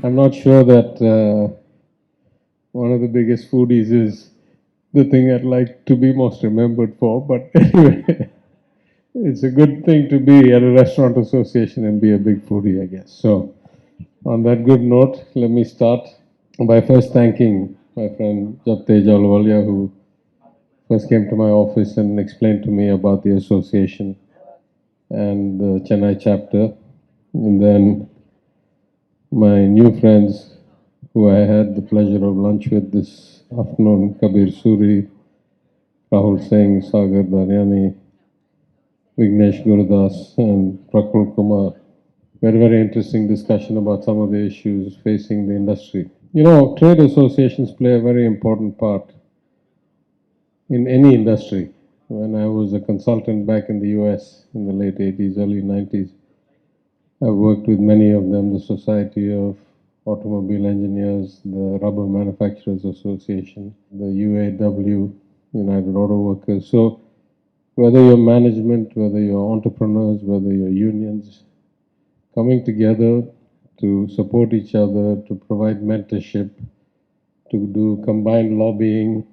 I'm not sure that one of the biggest foodies is the thing I'd like to be most remembered for, but anyway, it's a good thing to be at a restaurant association and be a big foodie, I guess. So, on that good note, let me start by first thanking my friend Japte Jalwalia, who first came to my office and explained to me about the association and the Chennai chapter. And then my new friends who I had the pleasure of lunch with this afternoon, Kabir Suri, Rahul Singh, Sagar Daryani, Vignesh Gurudas, and Prakul Kumar. Very interesting discussion about some of the issues facing the industry. You know, trade associations play a very important part in any industry. When I was a consultant back in the US in the late 80s, early 90s, I worked with many of them, the Society of Automobile Engineers, the Rubber Manufacturers Association, the UAW, United Auto Workers. So whether you're management, whether you're entrepreneurs, whether you're unions, coming together to support each other, to provide mentorship, to do combined lobbying,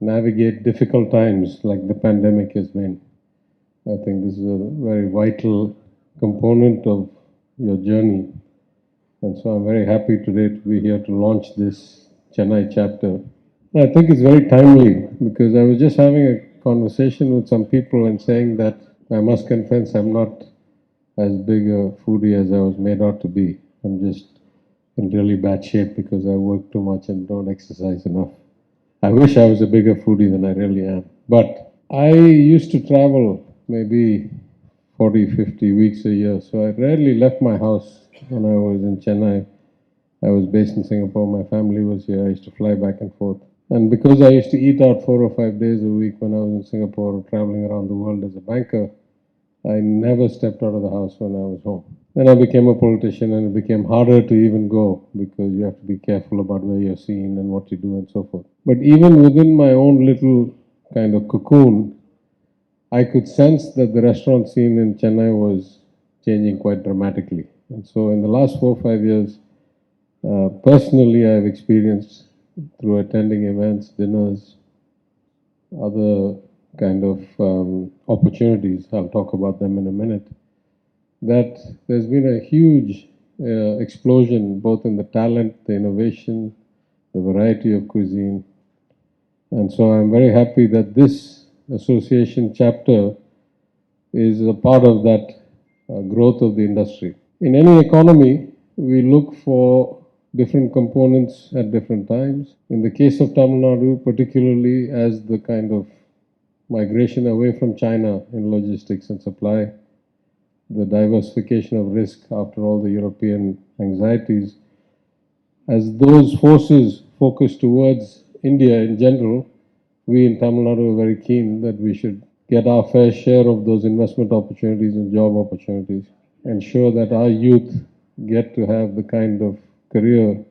navigate difficult times like the pandemic has been. I think this is a very vital component of your journey. And so I'm very happy today to be here to launch this Chennai chapter. I think it's very timely because I was just having a conversation with some people and saying that I must confess I'm not as big a foodie as I was made out to be. I'm just in really bad shape because I work too much and don't exercise enough. I wish I was a bigger foodie than I really am. But I used to travel maybe 40, 50 weeks a year. So I rarely left my house when I was in Chennai. I was based in Singapore. My family was here. I used to fly back and forth. And because I used to eat out 4 or 5 days a week when I was in Singapore or traveling around the world as a banker, I never stepped out of the house when I was home. Then I became a politician and it became harder to even go because you have to be careful about where you're seen and what you do and so forth. But even within my own little kind of cocoon, I could sense that the restaurant scene in Chennai was changing quite dramatically. And so in the last 4 or 5 years, personally, I've experienced through attending events, dinners, other kind of opportunities, I'll talk about them in a minute, that there's been a huge explosion both in the talent, the innovation, the variety of cuisine. And so I'm very happy that this association chapter is a part of that growth of the industry. In any economy, we look for different components at different times. In the case of Tamil Nadu, particularly as the kind of migration away from China in logistics and supply, the diversification of risk after all the European anxieties, as those forces focus towards India in general, we in Tamil Nadu are very keen that we should get our fair share of those investment opportunities and job opportunities, ensure that our youth get to have the kind of career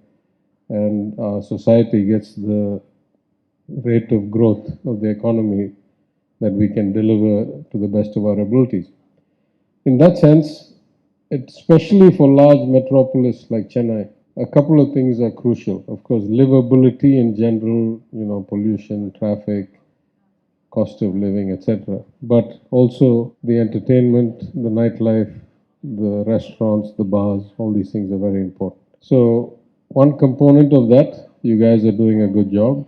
and our society gets the rate of growth of the economy that we can deliver to the best of our abilities. In that sense, especially for large metropolis like Chennai, a couple of things are crucial. Of course, livability in general, pollution, traffic, cost of living, etc. But also the entertainment, the nightlife, the restaurants, the bars, all these things are very important. So one component of that, you guys are doing a good job,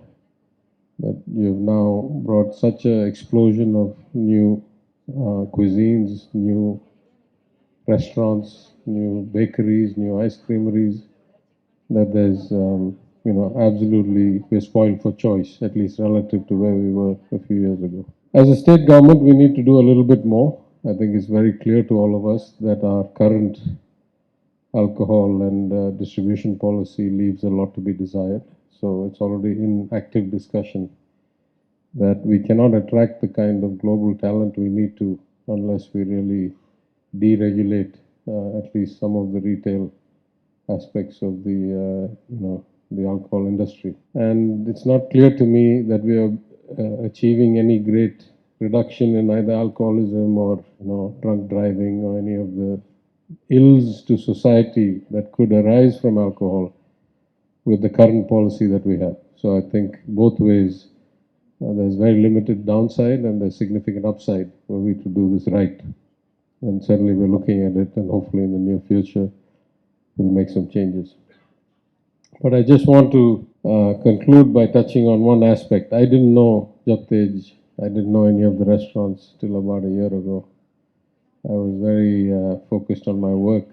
that you've now brought such an explosion of new cuisines, new restaurants, new bakeries, new ice creameries, that there's, absolutely, we're spoiled for choice, at least relative to where we were a few years ago. As a state government, we need to do a little bit more. I think it's very clear to all of us that our current alcohol and distribution policy leaves a lot to be desired. So it's already in active discussion that we cannot attract the kind of global talent we need to unless we really deregulate at least some of the retail aspects of the alcohol industry. And it's not clear to me that we are achieving any great reduction in either alcoholism or drunk driving or any of the ills to society that could arise from alcohol with the current policy that we have. So I think both ways, there's very limited downside and there's significant upside were we to do this right. And certainly we're looking at it, and hopefully in the near future we'll make some changes. But I just want to conclude by touching on one aspect. I didn't know Japtej, I didn't know any of the restaurants till about a year ago. I was very focused on my work.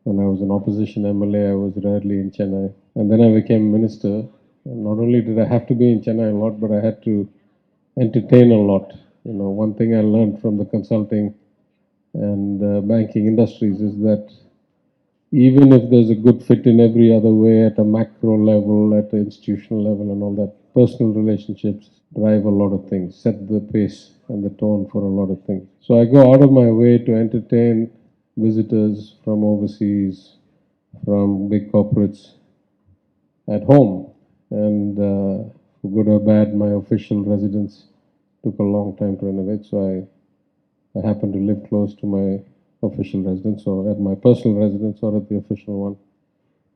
When I was an opposition MLA, I was rarely in Chennai. And then I became minister. And not only did I have to be in Chennai a lot, but I had to entertain a lot. You know, one thing I learned from the consulting and banking industries is that even if there's a good fit in every other way at a macro level, at the institutional level and all that, personal relationships drive a lot of things, set the pace and the tone for a lot of things. So I go out of my way to entertain visitors from overseas, from big corporates at home. And for good or bad, my official residence took a long time to renovate. So I happen to live close to my official residence, or at my personal residence, or at the official one.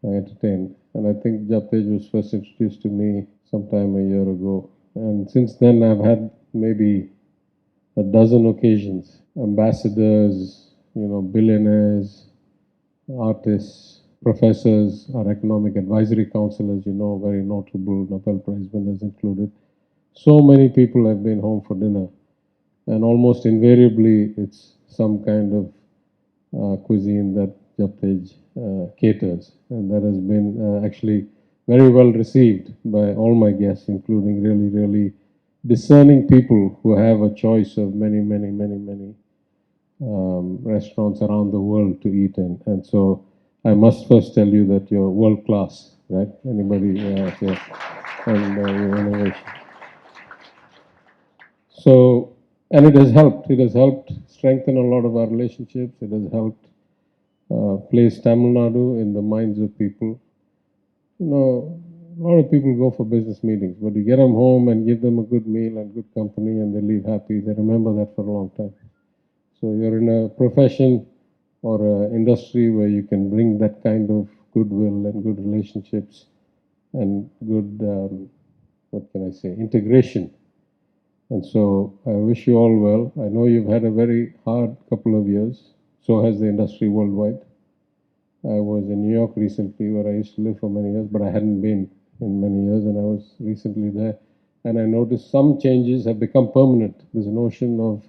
I entertain. And I think Japtej was first introduced to me sometime a year ago. And since then, I've had maybe a dozen occasions. Ambassadors, billionaires, artists, professors, our Economic Advisory Council, as you know, very notable Nobel Prize winners included. So many people have been home for dinner. And almost invariably, it's some kind of cuisine that Japtej caters. And that has been actually very well received by all my guests, including really, really discerning people who have a choice of many, many, many, many restaurants around the world to eat in. And so I must first tell you that you're world class, right? Anybody here? And your innovation. So, and it has helped. It has helped strengthen a lot of our relationships. It has helped place Tamil Nadu in the minds of people. You know, a lot of people go for business meetings, but you get them home and give them a good meal and good company, and they leave happy. They remember that for a long time. So you're in a profession or an industry where you can bring that kind of goodwill and good relationships and good, what can I say, integration. And so I wish you all well. I know you've had a very hard couple of years. So has the industry worldwide. I was in New York recently, where I used to live for many years, but I hadn't been in many years, and I was recently there. And I noticed some changes have become permanent. There's a notion of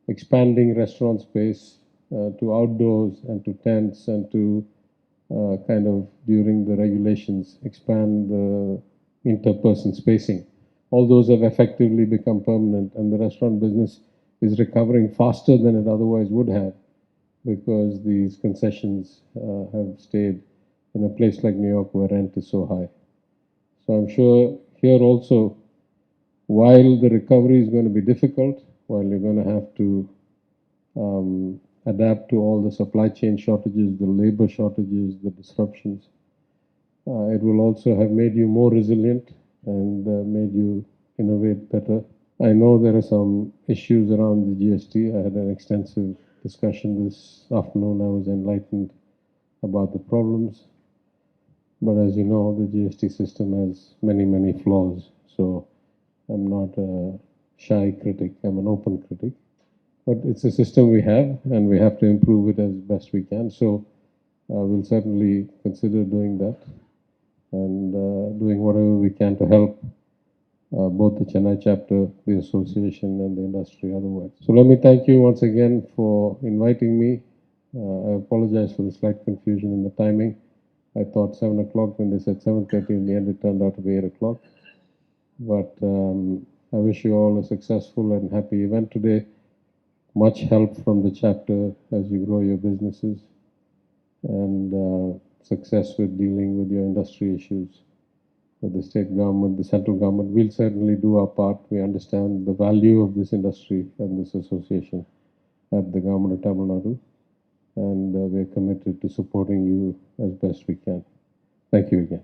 expanding restaurant space to outdoors and to tents and to kind of, during the regulations, expand the inter-person spacing. All those have effectively become permanent, and the restaurant business is recovering faster than it otherwise would have, because these concessions have stayed in a place like New York where rent is so high. So I'm sure here also, while the recovery is going to be difficult, while you're going to have to adapt to all the supply chain shortages, the labor shortages, the disruptions, it will also have made you more resilient and made you innovate better. I know there are some issues around the GST. I had an extensive discussion this afternoon. I was enlightened about the problems. But as you know, the GST system has many, many flaws. So I'm not a shy critic, I'm an open critic. But it's a system we have, and we have to improve it as best we can. So we'll certainly consider doing that and doing whatever we can to help both the Chennai chapter, the association, and the industry otherwise. So let me thank you once again for inviting me. I apologize for the slight confusion in the timing. I thought 7 o'clock when they said 7:30. In the end, it turned out to be 8 o'clock. But I wish you all a successful and happy event today. Much help from the chapter as you grow your businesses, and success with dealing with your industry issues. With the state government, the central government, we'll certainly do our part. We understand the value of this industry and this association at the government of Tamil Nadu, and we're committed to supporting you as best we can. Thank you again.